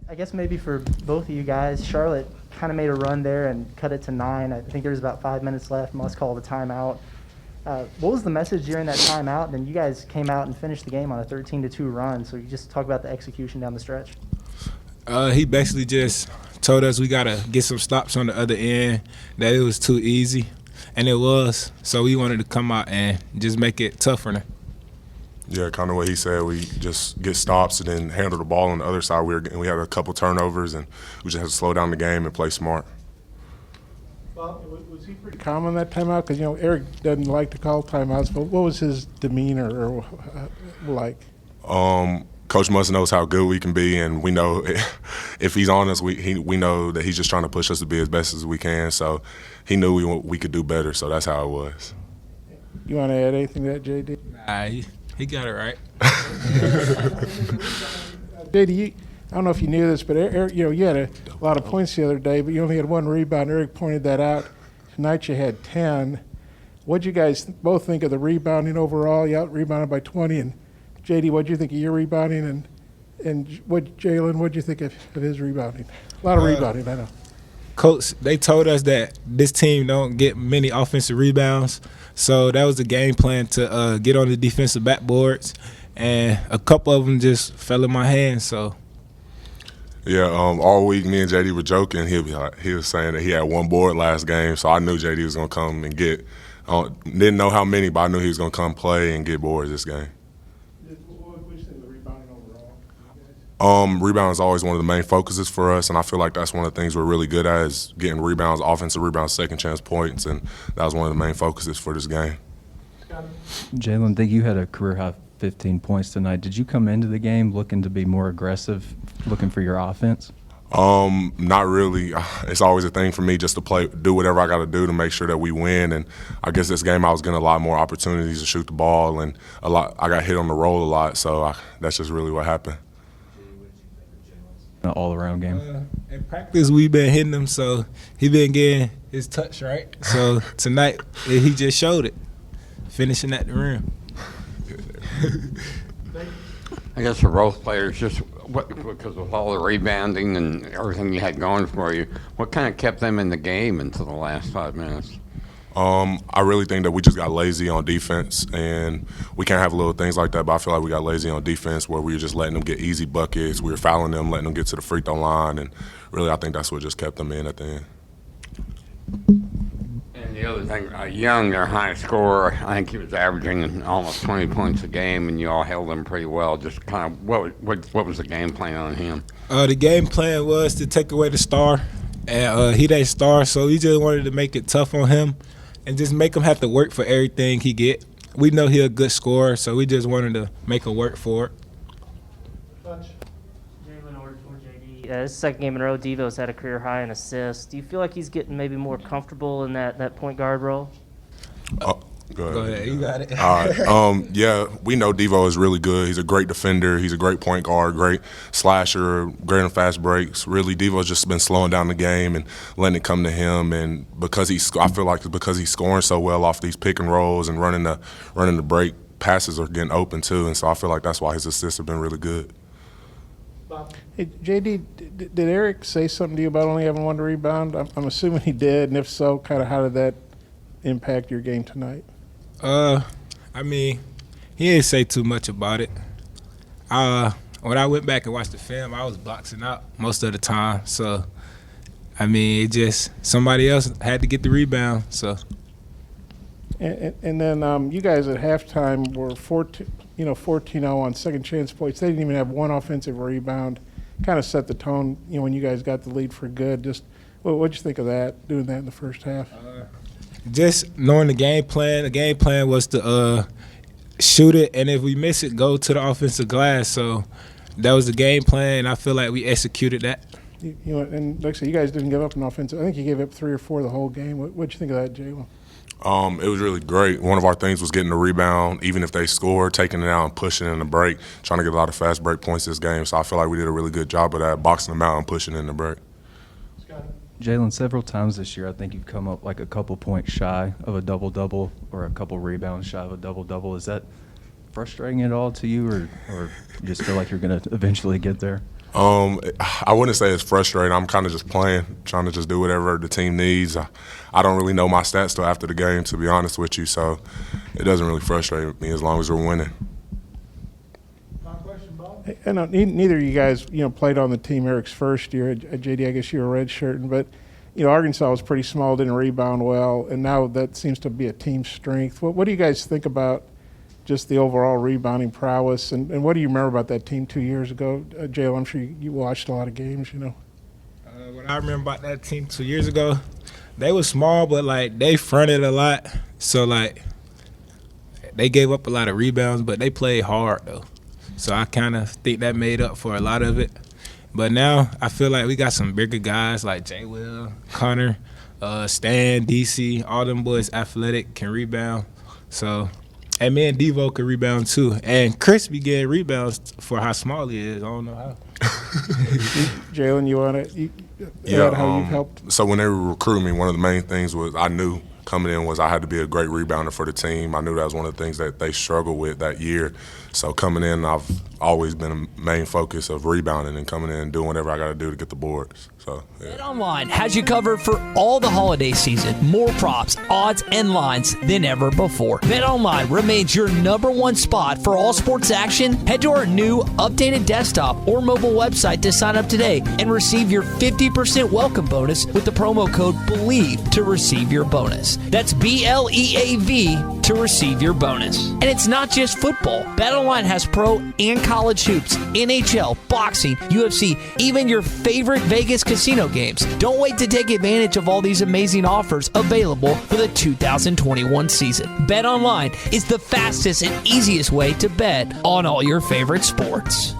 I guess maybe for both of you guys, Charlotte kind of made a run there and cut it to 9. I think there was about 5 minutes left. Must call the timeout. What was the message during that timeout? And then you guys came out and finished the game on a 13-2 run. So you just talk about the execution down the stretch. He basically just told us we got to get some stops on the other end, that it was too easy, and it was. So we wanted to come out and just make it tough for them. Yeah, kind of what he said. We just get stops and then handle the ball on the other side. We had a couple turnovers, and we just had to slow down the game and play smart. Well, was he pretty calm on that timeout? Because, Eric doesn't like to call timeouts, but what was his demeanor or like? Coach Must knows how good we can be, and we know if he's on us, we know that he's just trying to push us to be as best as we can. So he knew we could do better, so that's how it was. You want to add anything to that, JD? Nah, he got it right. JD, I don't know if you knew this, but Eric, you had a lot of points the other day, but you only had 1 rebound. Eric pointed that out. Tonight you had 10. What'd you guys both think of the rebounding overall? You out-rebounded by 20. And JD, what'd you think of your rebounding? And Jaylin, what'd you think of his rebounding? A lot of rebounding, I know. Coach, they told us that this team don't get many offensive rebounds, so that was the game plan to get on the defensive backboards, and a couple of them just fell in my hands. So. Yeah, all week me and JD were joking. He was saying that he had 1 board last game, so I knew JD was gonna come and get. Didn't know how many, but I knew he was gonna come play and get boards this game. What do you think of the rebounding overall? Rebound is always one of the main focuses for us, and I feel like that's one of the things we're really good at is getting rebounds, offensive rebounds, second chance points, and that was one of the main focuses for this game. Jaylin, I think you had a career-high 15 points tonight. Did you come into the game looking to be more aggressive, looking for your offense? Not really. It's always a thing for me just to do whatever I got to do to make sure that we win. And I guess this game I was getting a lot more opportunities to shoot the ball, and I got hit on the roll a lot. So that's just really what happened. An all-around game. In practice, we've been hitting him, so he been getting his touch right. So tonight, he just showed it, finishing at the rim. I guess for both players, just because of all the rebounding and everything you had going for you, what kind of kept them in the game until the last 5 minutes? I really think that we just got lazy on defense, and we can't have little things like that, but I feel like we got lazy on defense where we were just letting them get easy buckets. We were fouling them, letting them get to the free throw line, and really I think that's what just kept them in at the end. And the other thing, Young, their high scorer, I think he was averaging almost 20 points a game, and you all held him pretty well. Just kind of what was the game plan on him? The game plan was to take away the star, and he that star, so we just wanted to make it tough on him and just make him have to work for everything he get. We know he a good scorer, so we just wanted to make him work for it. Jaylin or JD, this second game in a row, Devo's had a career high in assists. Do you feel like he's getting maybe more comfortable in that point guard role? Go ahead. You got it. All right. Yeah, we know Devo is really good. He's a great defender. He's a great point guard, great slasher, great on fast breaks. Really, Devo's just been slowing down the game and letting it come to him. And I feel like because he's scoring so well off these pick and rolls and running the break, passes are getting open too. And so I feel like that's why his assists have been really good. Hey, JD, did Eric say something to you about only having 1 rebound? I'm assuming he did, and if so, kind of how did that impact your game tonight? I mean, he didn't say too much about it. When I went back and watched the film, I was boxing out most of the time. So, I mean, it just somebody else had to get the rebound. So. And then you guys at halftime were 14-0 on second chance points. They didn't even have 1 offensive rebound. Kind of set the tone, when you guys got the lead for good. Just what'd you think of that, doing that in the first half? Just knowing the game plan. The game plan was to shoot it, and if we miss it, go to the offensive glass. So that was the game plan, and I feel like we executed that. And like I said, you guys didn't give up an offensive. I think you gave up 3 or 4 the whole game. What'd you think of that, Jaylin? It was really great. One of our things was getting the rebound, even if they score, taking it out and pushing in the break, trying to get a lot of fast break points this game. So I feel like we did a really good job of that, boxing them out and pushing in the break. Jaylin, several times this year, I think you've come up like a couple points shy of a double-double or a couple rebounds shy of a double-double. Is that frustrating at all to you, or you just feel like you're going to eventually get there? I wouldn't say it's frustrating. I'm kind of just playing, trying to just do whatever the team needs. I don't really know my stats till after the game, to be honest with you, so it doesn't really frustrate me as long as we're winning. I know neither of you guys, played on the team Eric's first year. At JD, I guess you were redshirting, but Arkansas was pretty small, didn't rebound well, and now that seems to be a team strength. What do you guys think about just the overall rebounding prowess, and what do you remember about that team 2 years ago? Jaylin, I'm sure you watched a lot of games, What I remember about that team 2 years ago, they were small, but they fronted a lot. So they gave up a lot of rebounds, but they played hard though. So I kind of think that made up for a lot of it. But now I feel like we got some bigger guys like J. Will, Connor, Stan, DC, all them boys athletic, can rebound. So, and me and Devo can rebound too. And Chris be getting rebounds for how small he is. I don't know how. Jaylin, you want to add how you've helped? So when they were recruiting me, one of the main things was I knew coming in was I had to be a great rebounder for the team. I knew that was one of the things that they struggled with that year. So coming in, I've always been a main focus of rebounding and coming in and doing whatever I got to do to get the boards. So, yeah. BetOnline has you covered for all the holiday season. More props, odds, and lines than ever before. BetOnline remains your #1 spot for all sports action. Head to our new updated desktop or mobile website to sign up today and receive your 50% welcome bonus with the promo code BELIEVE to receive your bonus. That's BLEAV to receive your bonus. And it's not just football. BetOnline has pro and college hoops, NHL, boxing, UFC, even your favorite Vegas casino games. Don't wait to take advantage of all these amazing offers available for the 2021 season. BetOnline is the fastest and easiest way to bet on all your favorite sports.